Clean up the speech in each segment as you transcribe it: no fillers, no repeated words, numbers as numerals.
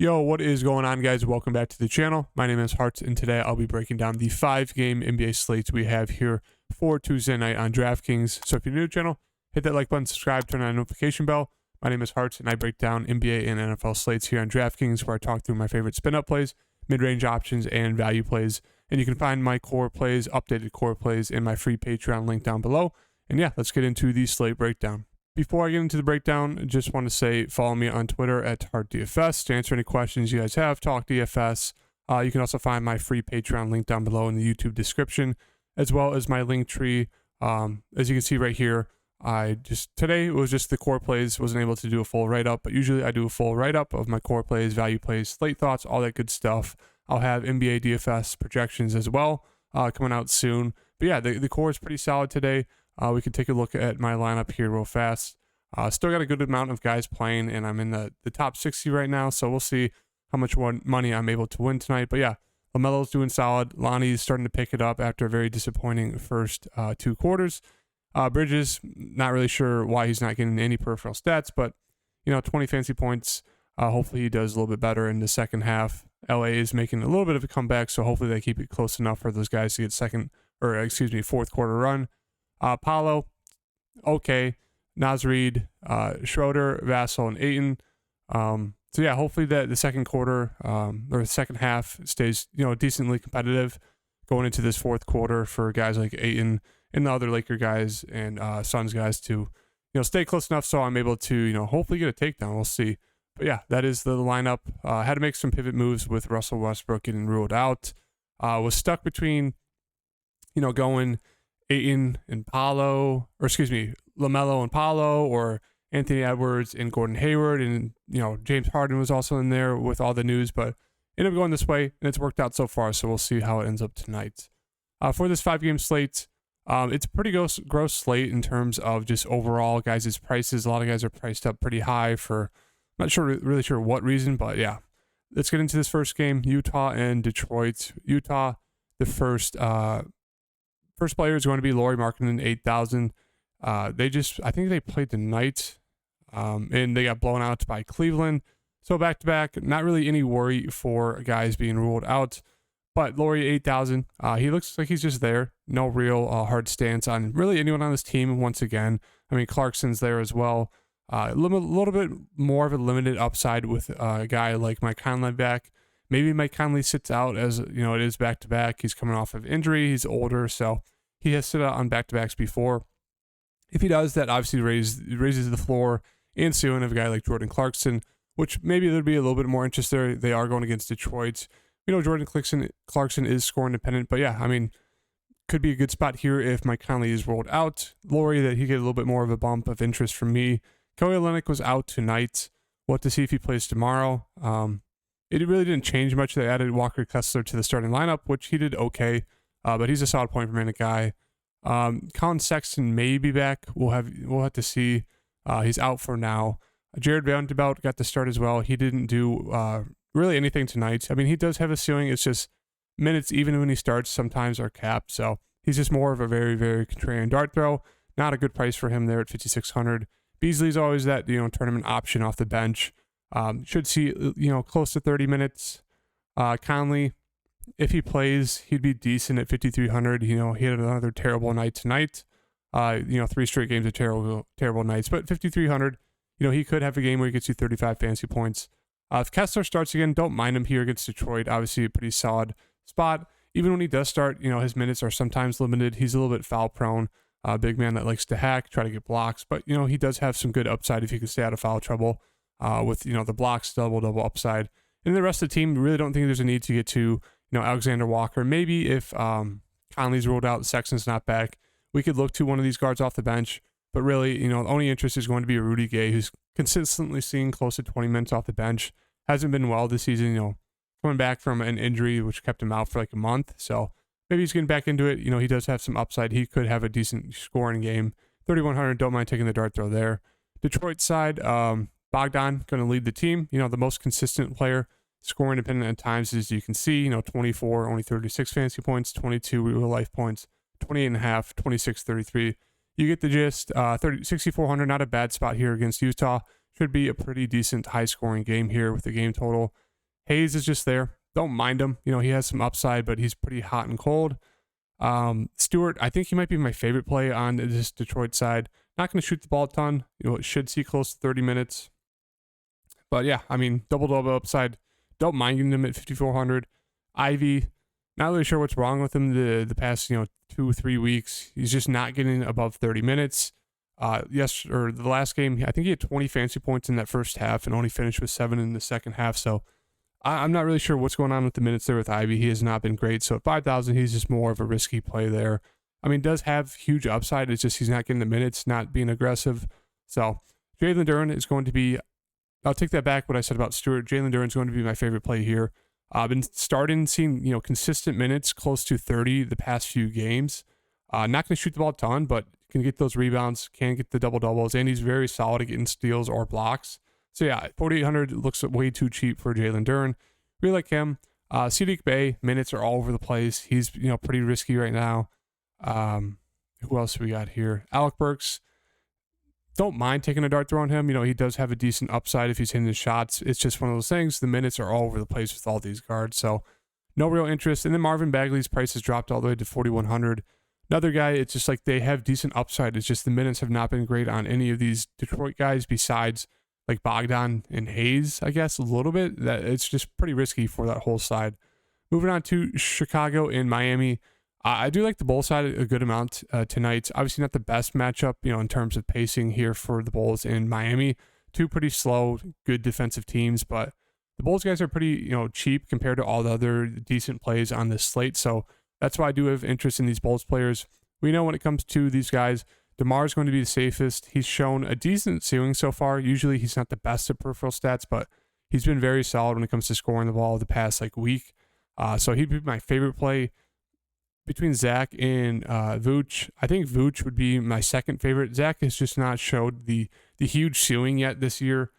Yo, what is going on, guys? Welcome back to the channel. My name is Hartz, and today I'll be breaking down the 5-game NBA slates we have here for Tuesday night on DraftKings. So if you're new to the channel, hit that like button, subscribe, turn on the notification bell. My name is Hartz, and I break down NBA and NFL slates here on DraftKings, where I talk through my favorite spin-up plays, mid-range options, and value plays. And you can find my core plays, updated core plays, in my free Patreon link down below. And yeah, let's get into the slate breakdown. Before I get into the breakdown, I just want to say follow me on Twitter at HartDFS to answer any questions you guys have. Talk DFS. You can also find my free Patreon link down below in the YouTube description, as well as my link tree. As you can see right here, today it was just the core plays. Wasn't able to do a full write-up, but usually I do a full write-up of my core plays, value plays, slate thoughts, all that good stuff. I'll have NBA DFS projections as well coming out soon. But yeah, the core is pretty solid today. We can take a look at my lineup here real fast. Still got a good amount of guys playing, and I'm in the top 60 right now, so we'll see how much money I'm able to win tonight. But yeah, LaMelo's doing solid. Lonnie's starting to pick it up after a very disappointing first 2 quarters. Bridges, not really sure why he's not getting any peripheral stats, but 20 fancy points. Hopefully he does a little bit better in the second half. LA is making a little bit of a comeback, so hopefully they keep it close enough for those guys to get fourth quarter run. Paulo, okay. Naz Reid, Schroeder, Vassell, and Ayton. So yeah, hopefully that the second quarter or the second half stays decently competitive going into this fourth quarter for guys like Ayton and the other Laker guys and Suns guys to stay close enough so I'm able to hopefully get a takedown. We'll see. But yeah, that is the lineup. Had to make some pivot moves with Russell Westbrook getting ruled out. Was stuck between going Ayton and LaMelo and Paulo, or Anthony Edwards and Gordon Hayward, and James Harden was also in there with all the news, but ended up going this way, and it's worked out so far, so we'll see how it ends up tonight. For this 5-game slate, it's a pretty gross slate in terms of just overall guys' prices. A lot of guys are priced up pretty high for, I'm not really sure what reason, but yeah. Let's get into this first game, Utah and Detroit. Utah, the first player is going to be Lauri Markkanen, 8,000. I think they played tonight, and they got blown out by Cleveland. So back-to-back, not really any worry for guys being ruled out. But Lauri, 8,000, he looks like he's just there. No real hard stance on really anyone on this team once again. I mean, Clarkson's there as well. A little bit more of a limited upside with a guy like Mike Conley back. Maybe Mike Conley sits out as, it is back-to-back. He's coming off of injury. He's older, so he has sit out on back-to-backs before. If he does, that obviously raises the floor and ceiling of a guy like Jordan Clarkson, which maybe there'd be a little bit more interest there. They are going against Detroit. Jordan Clarkson is score independent, but yeah, I mean, could be a good spot here if Mike Conley is rolled out. Lauri, that he get a little bit more of a bump of interest from me. Kelly Olynyk was out tonight. We'll have to see if he plays tomorrow. It really didn't change much. They added Walker Kessler to the starting lineup, which he did okay. But he's a solid point per minute guy. Colin Sexton may be back. We'll have to see. He's out for now. Jared Vanderbilt got the start as well. He didn't do really anything tonight. I mean, he does have a ceiling. It's just minutes, even when he starts, sometimes are capped. So he's just more of a very, very contrarian dart throw. Not a good price for him there at 5,600. Beasley's always that tournament option off the bench. Should see close to 30 minutes. Conley, if he plays, he'd be decent at 5,300. He had another terrible night tonight. 3 straight games of terrible nights. But 5,300, he could have a game where he gets you 35 fantasy points. If Kessler starts again, don't mind him here against Detroit. Obviously, a pretty solid spot. Even when he does start, his minutes are sometimes limited. He's a little bit foul prone. Big man that likes to hack, try to get blocks. But, he does have some good upside if he can stay out of foul trouble with, the blocks, double upside. And the rest of the team, really don't think there's a need to get to Alexander Walker. Maybe if Conley's ruled out, Sexton's not back, we could look to one of these guards off the bench. But really, the only interest is going to be Rudy Gay, who's consistently seeing close to 20 minutes off the bench. Hasn't been well this season, coming back from an injury, which kept him out for like a month. So maybe he's getting back into it. He does have some upside. He could have a decent scoring game. 3,100, don't mind taking the dart throw there. Detroit side, Bogdan going to lead the team. The most consistent player. Scoring independent at times, as you can see, 24, only 36 fantasy points, 22 real life points, 28.5, 26, 33. You get the gist. 6,400, not a bad spot here against Utah. Should be a pretty decent high scoring game here with the game total. Hayes is just there. Don't mind him. He has some upside, but he's pretty hot and cold. Stewart, I think he might be my favorite play on this Detroit side. Not going to shoot the ball a ton. It should see close to 30 minutes. But yeah, I mean, double-double upside. Don't mind getting him at 5,400. Ivy, not really sure what's wrong with him the past 2-3 weeks. He's just not getting above 30 minutes. The last game, I think he had 20 fantasy points in that first half and only finished with 7 in the second half. So I'm not really sure what's going on with the minutes there with Ivy. He has not been great. So at 5,000, he's just more of a risky play there. I mean, does have huge upside. It's just he's not getting the minutes, not being aggressive. So Jalen Duren is going to be, I'll take that back what I said about Stewart. Jalen Duren is going to be my favorite play here. I've been seeing consistent minutes close to 30 the past few games. Not going to shoot the ball a ton, but can get those rebounds, can get the double-doubles, and he's very solid at getting steals or blocks. So yeah, 4,800 looks way too cheap for Jalen Duren. Really like him. Sadiq Bey, minutes are all over the place. He's pretty risky right now. Who else we got here? Alec Burks. Don't mind taking a dart throw on him. He does have a decent upside if he's hitting his shots. It's just one of those things. The minutes are all over the place with all these guards. So no real interest. And then Marvin Bagley's price has dropped all the way to 4,100. Another guy, it's just like they have decent upside. It's just the minutes have not been great on any of these Detroit guys besides like Bogdan and Hayes, I guess, a little bit. That it's just pretty risky for that whole side. Moving on to Chicago and Miami. I do like the Bulls side a good amount tonight. Obviously not the best matchup, in terms of pacing here for the Bulls in Miami. Two pretty slow, good defensive teams, but the Bulls guys are pretty, cheap compared to all the other decent plays on this slate. So that's why I do have interest in these Bulls players. We know when it comes to these guys, DeMar is going to be the safest. He's shown a decent ceiling so far. Usually he's not the best at peripheral stats, but he's been very solid when it comes to scoring the ball the past week. So he'd be my favorite play. Between Zach and Vooch, I think Vooch would be my second favorite. Zach has just not showed the huge ceiling yet this year.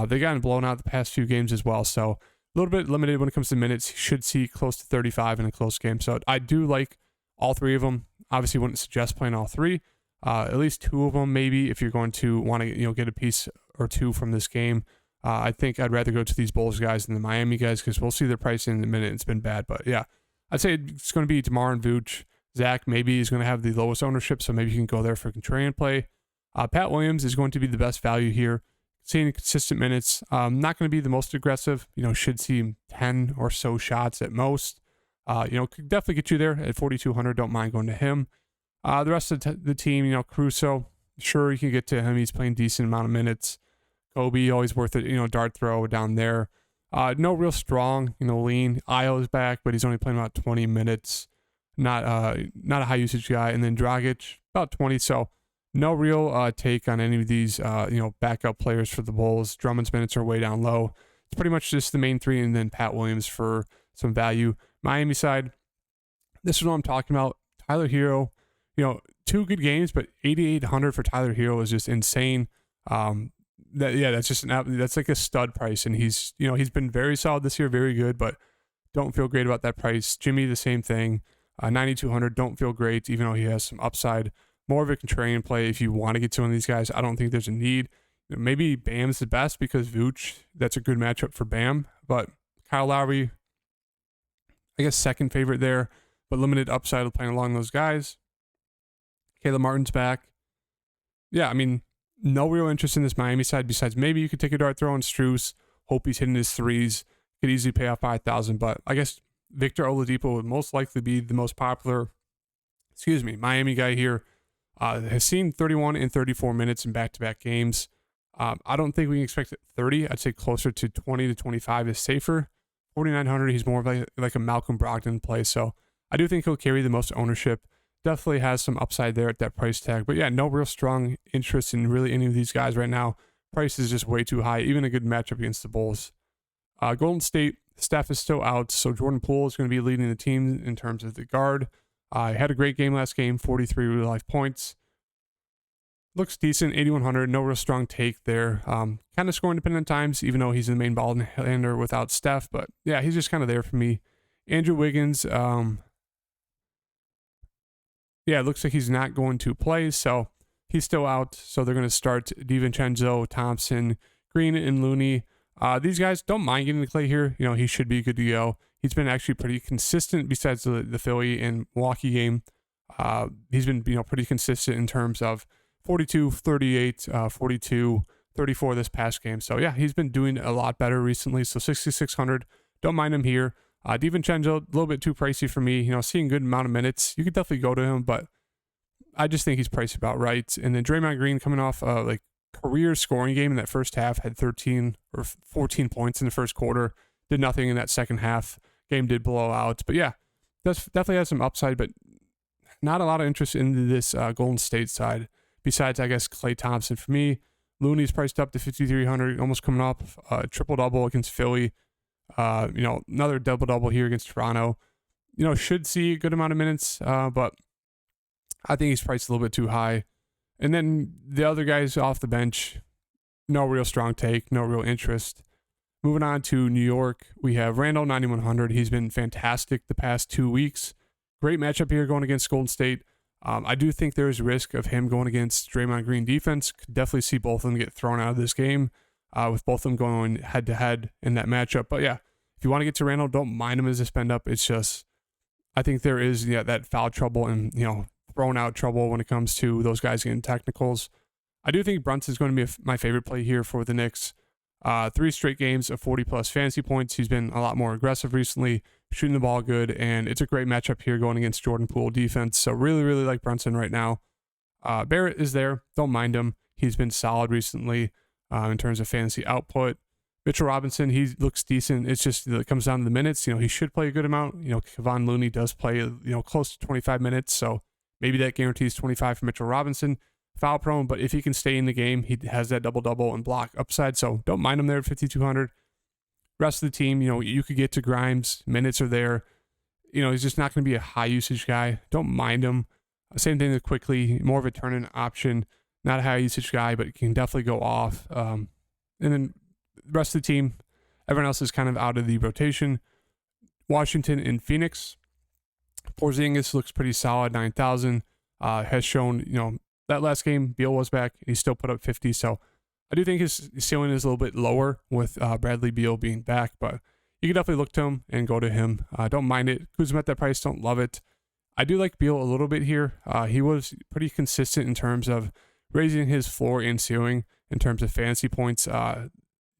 They gotten blown out the past few games as well, so a little bit limited when it comes to minutes. He should see close to 35 in a close game. So I do like all three of them. Obviously, wouldn't suggest playing all three. At least two of them, maybe, if you're going to want to get a piece or two from this game. I think I'd rather go to these Bulls guys than the Miami guys because we'll see their pricing in a minute. It's been bad, but yeah. I'd say it's going to be DeMar and Vooch. Zach maybe is going to have the lowest ownership, so maybe you can go there for contrarian play. Pat Williams is going to be the best value here. Seeing consistent minutes. Not going to be the most aggressive. Should see 10 or so shots at most. Could definitely get you there at 4,200. Don't mind going to him. The rest of the team, Caruso, sure you can get to him. He's playing decent amount of minutes. Kobe, always worth it. Dart throw down there. No real strong, lean. Io is back, but he's only playing about 20 minutes. Not a high usage guy. And then Dragic, about 20. So no real take on any of these, backup players for the Bulls. Drummond's minutes are way down low. It's pretty much just the main three and then Pat Williams for some value. Miami side, this is what I'm talking about. Tyler Hero, two good games, but 8,800 for Tyler Hero is just insane. That's like a stud price, and he's been very solid this year, very good, but don't feel great about that price. Jimmy, the same thing, 9,200, don't feel great, even though he has some upside. More of a contrarian play if you want to get to one of these guys. I don't think there's a need. Maybe Bam's the best because Vooch, that's a good matchup for Bam, but Kyle Lowry, I guess second favorite there, but limited upside of playing along those guys. Caleb Martin's back. Yeah, I mean, no real interest in this Miami side besides maybe you could take a dart throw on Strus, hope he's hitting his threes, could easily pay off 5,000, but I guess Victor Oladipo would most likely be the most popular, Miami guy here. Has seen 31 and 34 minutes in back-to-back games. I don't think we can expect 30. I'd say closer to 20 to 25 is safer. 4,900, he's more of like a Malcolm Brogdon play, so I do think he'll carry the most ownership. Definitely has some upside there at that price tag. But yeah, no real strong interest in really any of these guys right now. Price is just way too high, even a good matchup against the Bulls. Golden State, Steph is still out, so Jordan Poole is going to be leading the team in terms of the guard. Had a great game last game, 43 real life points. Looks decent, 8,100, no real strong take there. Kind of scoring dependent times, even though he's the main ball handler without Steph. But yeah, he's just kind of there for me. Andrew Wiggins, it looks like he's not going to play, so he's still out. So they're going to start DiVincenzo, Thompson, Green, and Looney. These guys don't mind getting the Clay here. He should be good to go. He's been actually pretty consistent besides the Philly and Milwaukee game. He's been pretty consistent in terms of 42, 38, 42, 34 this past game. So yeah, he's been doing a lot better recently. So 6,600, don't mind him here. DiVincenzo, a little bit too pricey for me. Seeing good amount of minutes, you could definitely go to him, but I just think he's priced about right. And then Draymond Green coming off like career scoring game in that first half, had 13 or 14 points in the first quarter, did nothing in that second half. Game did blow out, but yeah, definitely has some upside, but not a lot of interest in this Golden State side. Besides, I guess, Klay Thompson. For me, Looney's priced up to 5,300, almost coming off a triple-double against Philly. Another double-double here against Toronto. Should see a good amount of minutes, but I think he's priced a little bit too high. And then the other guys off the bench, no real strong take, no real interest. Moving on to New York, we have Randall, 9,100. He's been fantastic the past 2 weeks. Great matchup here going against Golden State. I do think there's risk of him going against Draymond Green defense. Could definitely see both of them get thrown out of this game with both of them going head-to-head in that matchup. But yeah, if you want to get to Randall, don't mind him as a spend-up. It's just, I think there is that foul trouble and, thrown out trouble when it comes to those guys getting technicals. I do think Brunson's going to be my favorite play here for the Knicks. 3 straight games of 40-plus fantasy points. He's been a lot more aggressive recently, shooting the ball good, and it's a great matchup here going against Jordan Poole defense. So really, really like Brunson right now. Barrett is there. Don't mind him. He's been solid recently in terms of fantasy output. Mitchell Robinson, he looks decent. It's just it comes down to the minutes. He should play a good amount. Kevon Looney does play, close to 25 minutes, so maybe that guarantees 25 for Mitchell Robinson. Foul prone, but if he can stay in the game, he has that double-double and block upside, so don't mind him there at 5,200. Rest of the team, you could get to Grimes. Minutes are there. He's just not going to be a high-usage guy. Don't mind him. Same thing with Quickly, more of a turn-in option. Not a high-usage guy, but can definitely go off. And then the rest of the team, everyone else is kind of out of the rotation. Washington and Phoenix. Porzingis looks pretty solid, 9,000. Has shown, that last game, Beal was back, and he still put up 50. So I do think his ceiling is a little bit lower with Bradley Beal being back, but you can definitely look to him and go to him. Don't mind it. Kuzma at that price, don't love it. I do like Beal a little bit here. He was pretty consistent in terms of raising his floor and ceiling in terms of fantasy points. The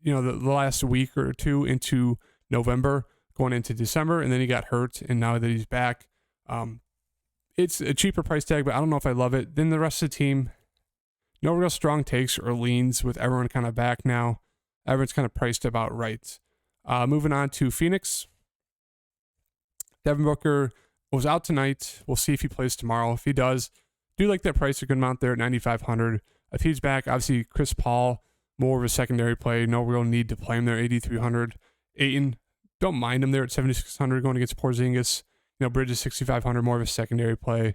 last week or two into November, going into December, and then he got hurt, and now that he's back, it's a cheaper price tag, but I don't know if I love it. Then the rest of the team, no real strong takes or leans with everyone kind of back now. Everyone's kind of priced about right. Moving on to Phoenix. Devin Booker was out tonight. We'll see if he plays tomorrow. If he does, do like that price a good amount there at 9,500. If he's back, obviously Chris Paul, more of a secondary play. No real need to play him there, 8,300. Ayton, don't mind him there at 7,600 going against Porzingis. Bridges 6,500, more of a secondary play.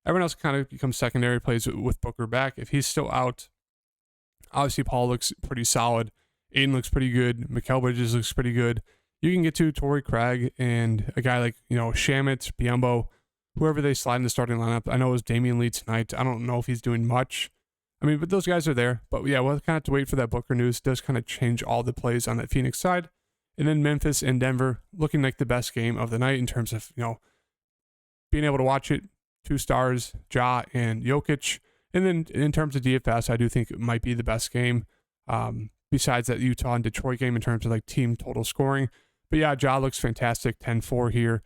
Everyone else kind of becomes secondary plays with Booker back. If he's still out, obviously Paul looks pretty solid. Ayton looks pretty good. Mikal Bridges looks pretty good. You can get to Torrey Craig and a guy like, Shamet, Biyombo, whoever they slide in the starting lineup. I know it was Damian Lee tonight. I don't know if he's doing much. But those guys are there. But yeah, we'll kind of have to wait for that Booker news. It does kind of change all the plays on that Phoenix side. And then Memphis and Denver looking like the best game of the night in terms of, being able to watch it. 2 stars, Ja and Jokic. And then in terms of DFS, I do think it might be the best game besides that Utah and Detroit game in terms of like team total scoring. But yeah, Ja looks fantastic, 10-4 here.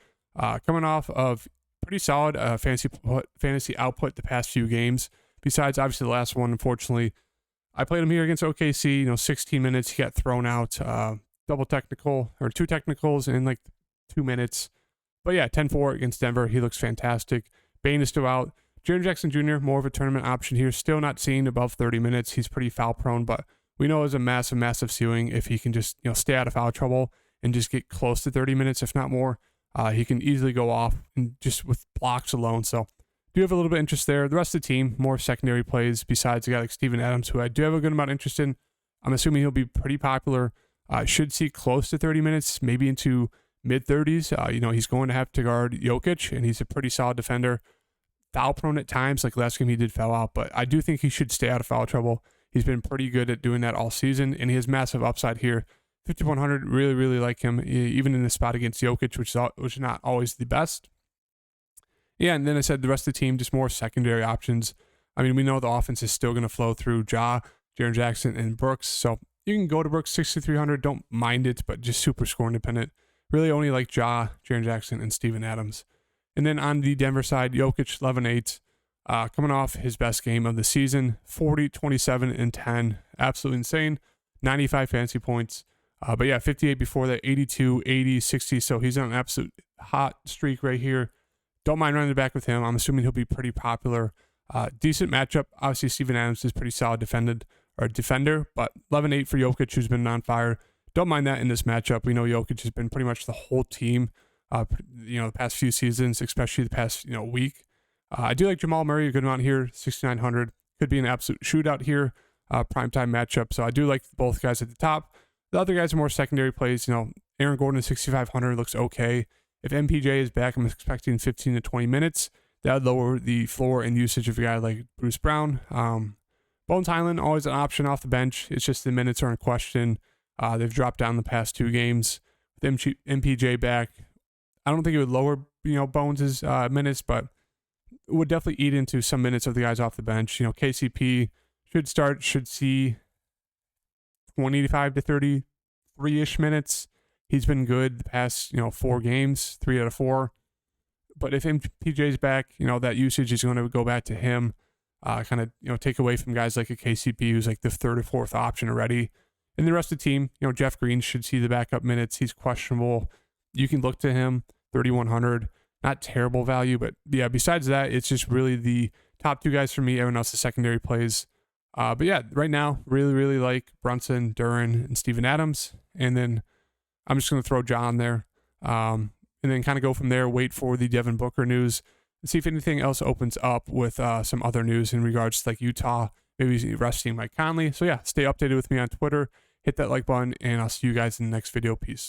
Coming off of pretty solid fantasy output the past few games. Besides, obviously, the last one, unfortunately, I played him here against OKC, 16 minutes. He got thrown out, double technical or 2 technicals in like 2 minutes. But yeah, 10-4 against Denver. He looks fantastic. Bane is still out. Jaren Jackson Jr., more of a tournament option here. Still not seeing above 30 minutes. He's pretty foul prone, but we know it's a massive, massive ceiling if he can just, stay out of foul trouble and just get close to 30 minutes, if not more. He can easily go off and just with blocks alone. So do have a little bit of interest there. The rest of the team, more secondary plays besides a guy like Steven Adams, who I do have a good amount of interest in. I'm assuming he'll be pretty popular. Should see close to 30 minutes, maybe into mid-30s. He's going to have to guard Jokic, and he's a pretty solid defender. Foul prone at times, like last game he did foul out, but I do think he should stay out of foul trouble. He's been pretty good at doing that all season, and he has massive upside here. 5,100, really, really like him, even in the spot against Jokic, which is not always the best. Yeah, and then I said the rest of the team, just more secondary options. I mean, we know the offense is still going to flow through Ja, Jaren Jackson, and Brooks. So you can go to Brooks 6,300. Don't mind it, but just super score independent. Really only like Ja, Jaren Jackson, and Steven Adams. And then on the Denver side, Jokic 11-8, coming off his best game of the season, 40, 27, and 10. Absolutely insane. 95 fantasy points. But yeah, 58 before that, 82, 80, 60. So he's on an absolute hot streak right here. Don't mind running it back with him. I'm assuming he'll be pretty popular. Decent matchup. Obviously, Steven Adams is pretty solid defender, but 11-8 for Jokic, who's been on fire. Don't mind that in this matchup. We know Jokic has been pretty much the whole team, the past few seasons, especially the past, week. I do like Jamal Murray a good amount here, 6,900. Could be an absolute shootout here, primetime matchup. So I do like both guys at the top. The other guys are more secondary plays. Aaron Gordon at 6,500 looks okay. If MPJ is back, I'm expecting 15 to 20 minutes. That would lower the floor and usage of a guy like Bruce Brown. Bones Highland, always an option off the bench. It's just the minutes are in question. They've dropped down the past 2 games. With MPJ back, I don't think it would lower, Bones' minutes, but it would definitely eat into some minutes of the guys off the bench. KCP should see 25 to 33-ish minutes. He's been good the past, 4 games, 3 out of 4. But if MPJ's back, that usage is going to go back to him. Kind of, take away from guys like a KCP who's like the 3rd or 4th option already. And the rest of the team, Jeff Green should see the backup minutes. He's questionable. You can look to him, 3,100. Not terrible value, but yeah, besides that, it's just really the top 2 guys for me. Everyone else is secondary plays. But yeah, right now, really, really like Brunson, Duren, and Steven Adams. And then I'm just going to throw John there. And then kind of go from there, wait for the Devin Booker news, and see if anything else opens up with some other news in regards to like Utah, maybe resting Mike Conley. So yeah, stay updated with me on Twitter. Hit that like button, and I'll see you guys in the next video. Peace.